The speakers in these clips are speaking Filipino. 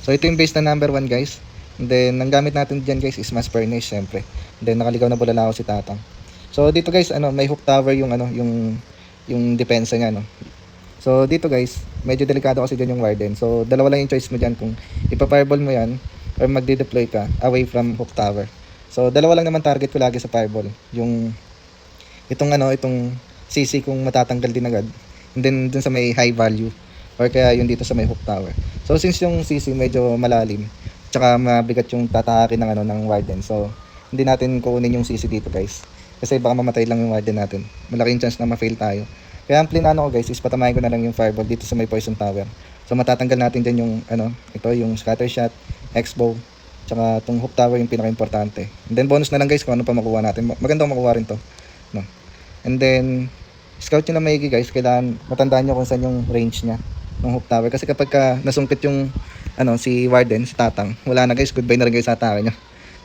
So ito yung base na number 1 guys. And then ang gamit natin dyan guys is mass furnace syempre. And then nakaligaw na bulalakaw si Tatang. So dito guys, may hook tower yung yung depensa niya, no. So dito guys, medyo delikado kasi dyan yung warden. So dalawa lang yung choice mo dyan, kung ipa-fireball mo yan or magde-deploy ka away from hook tower. So dalawa lang naman target ko lagi sa fireball. Yung itong CC kung matatanggal din agad. And then dun sa may high value or kaya yung dito sa may hook tower. So since yung CC medyo malalim, tsaka mabigat yung tatahakin ng warden. So hindi natin kukunin yung CC dito guys. Kasi baka mamatay lang yung warden natin. Malaking chance na ma-fail tayo. Kaya ang plinano ko guys is patamayin ko na lang yung fireball dito sa may poison tower. So matatanggal natin dyan yung yung scatter shot, X-bow, tsaka itong hook tower yung pinaka-importante. And then bonus na lang guys kung ano pa makuha natin. Magandang makuha rin to, no? And then scout nyo na maigi guys, kailangan matandaan nyo kung saan yung range nya ng hook tower. Kasi kapag nasungkit yung si warden, si Tatang, wala na guys, goodbye na rin guys sa atake nyo.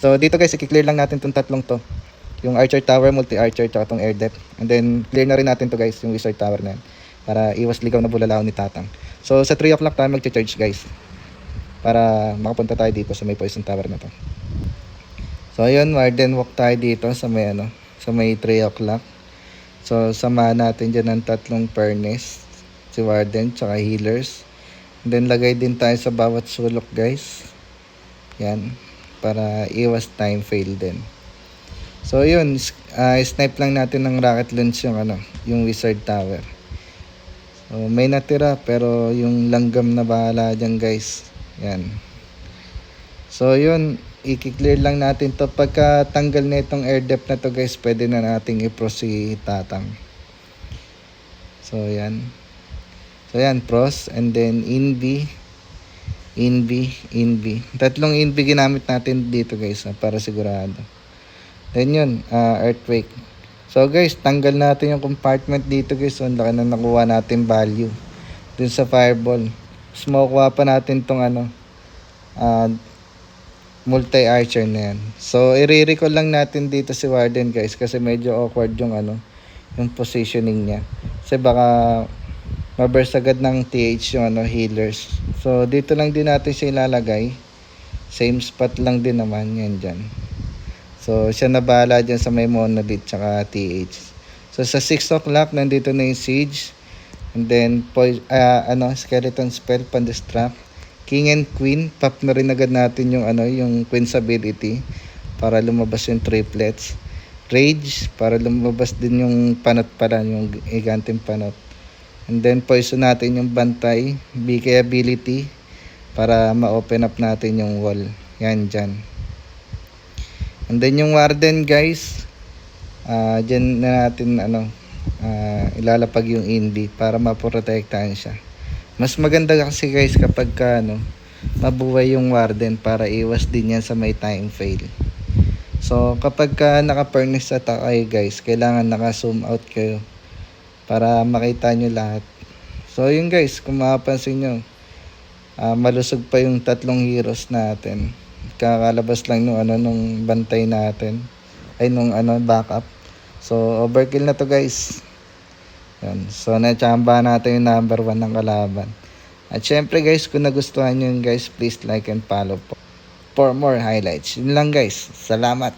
So dito guys, i-clear lang natin itong tatlong to. Yung archer tower, multi-archer, tsaka itong air depth. And then clear na rin natin to guys, yung wizard tower na yan, para iwas ligaw na bulalakaw ni Tatang. So sa 3 o'clock tayo mag-charge guys, para makapunta tayo dito sa may poison tower na to. So ayun, warden walk tayo dito sa may sa may 3 o'clock. So samahan natin dyan ng tatlong furnace, si warden tsaka healers. And then lagay din tayo sa bawat sulok guys, yan, para iwas time fail din. So yun, snipe lang natin ng rocket launch yung wizard tower. So may natira pero yung langgam na bahala dyan guys, yan. So yun, i-clear lang natin to. Pagka tanggal na itong air depth na to guys, pwede na nating i-pro si Tatang. So yan. So yan, pros. And then inv. Tatlong inv ginamit natin dito guys, para sigurado. Then yun, earthquake. So guys, tanggal natin yung compartment dito guys. So ang laki na nakuha natin value dun sa fireball. Mas makukuha pa natin tong multi-archer na yan. So i-recall lang natin dito si warden guys, kasi medyo awkward yung yung positioning niya. Kasi baka maburst agad ng TH yung healers. So dito lang din natin siya ilalagay. Same spot lang din naman yan dyan. So siya na bahala dyan sa may monolith tsaka TH. So sa 6 o'clock nandito na yung siege. And then skeleton spell, pan-distract. King and Queen, pop na rin agad natin yung yung Queen's ability para lumabas yung triplets. Rage para lumabas din yung panot pala, yung giganting panot. And then poison natin yung bantay, BK ability para ma-open up natin yung wall. Yan dyan. And then yung warden guys, dyan na natin ilalapag yung invi para maprotektahan siya. Mas maganda kasi guys kapag mabuhay yung warden, para iwas din yan sa may time fail. So kapag naka-furnace attack kayo guys, kailangan naka-zoom out kayo para makita nyo lahat. So yun guys, kung mapapansin nyo, malusog pa yung tatlong heroes natin. Kakalabas lang nung bantay natin, ay nung backup. So overkill na to guys. Yan. So na-chamba natin yung number 1 ng kalaban. At syempre guys, kung nagustuhan nyo yun guys, please like and follow po for more highlights. Yun lang guys. Salamat.